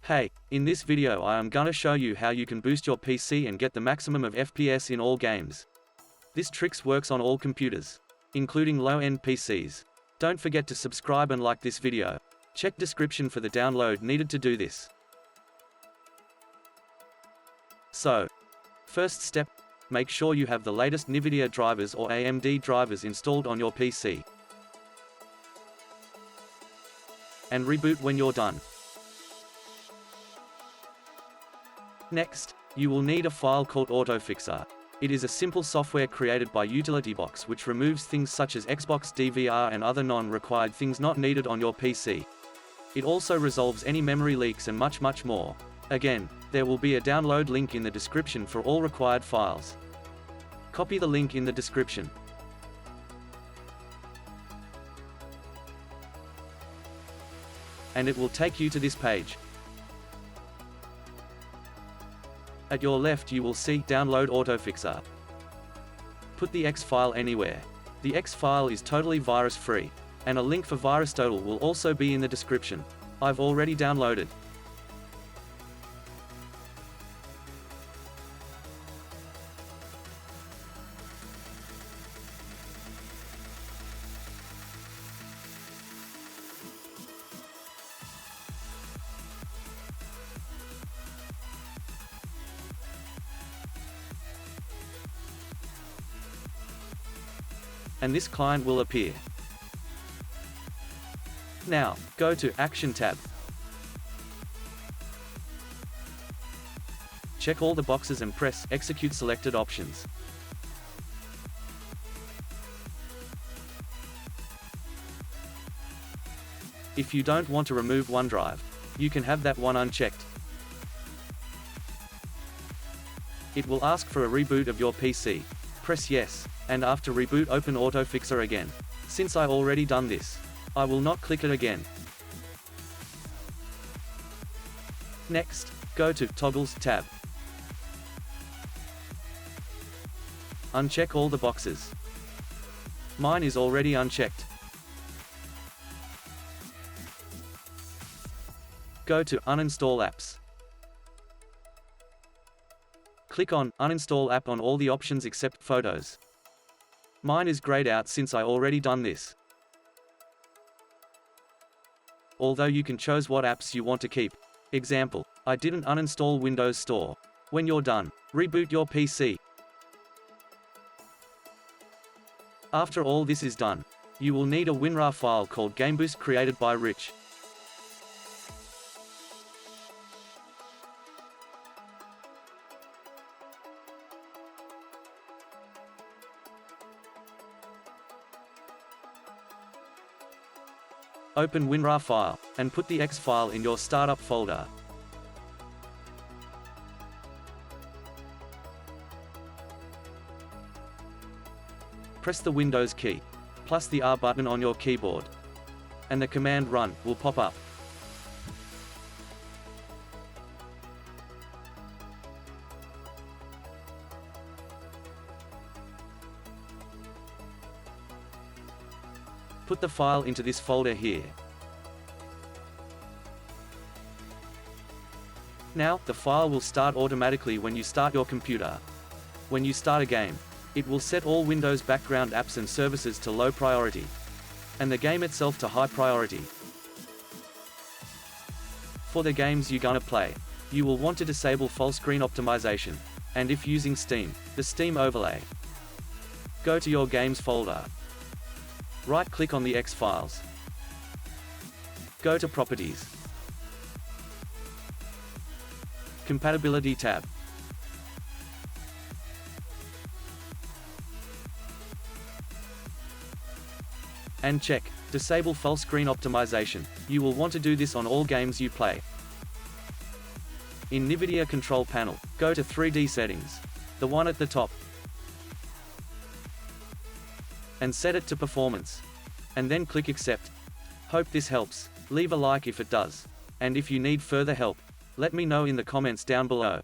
Hey, in this video I am gonna show you how you can boost your PC and get the maximum of FPS in all games. This tricks works on all computers, including low-end PCs. Don't forget to subscribe and like this video. Check description for the download needed to do this. So, first step, make sure you have the latest NVIDIA drivers or AMD drivers installed on your PC. And reboot when you're done. Next, you will need a file called AutoFixer. It is a simple software created by UtilityBox which removes things such as Xbox DVR and other non-required things not needed on your PC. It also resolves any memory leaks and much more. Again, there will be a download link in the description for all required files. Copy the link in the description. And it will take you to this page. At your left you will see Download AutoFixer. Put the X file anywhere. The X file is totally virus-free, and a link for VirusTotal will also be in the description. I've already downloaded. And this client will appear. Now, go to Action tab. Check all the boxes and press Execute selected options. If you don't want to remove OneDrive, you can have that one unchecked. It will ask for a reboot of your PC. Press Yes, and after reboot open AutoFixer again. Since I already done this, I will not click it again. Next, go to Toggles tab. Uncheck all the boxes. Mine is already unchecked. Go to Uninstall Apps. Click on Uninstall App on all the options except Photos. Mine is grayed out since I already done this. Although you can choose what apps you want to keep. Example, I didn't uninstall Windows Store. When you're done, reboot your PC. After all this is done, you will need a WinRAR file called GameBoost created by Rich. Open WinRAR file, and put the X file in your startup folder. Press the Windows key, plus the R button on your keyboard, and the command Run will pop up. Put the file into this folder here. Now, the file will start automatically when you start your computer. When you start a game, it will set all Windows background apps and services to low priority, and the game itself to high priority. For the games you're gonna play, you will want to disable full screen optimization, and if using Steam, the Steam overlay. Go to your games folder. Right-click on the X files. Go to Properties. Compatibility tab. And check Disable Full Screen Optimization. You will want to do this on all games you play. In NVIDIA Control Panel, go to 3D Settings, the one at the top, and set it to Performance. And then click Accept. Hope this helps. Leave a like if it does. And if you need further help, let me know in the comments down below.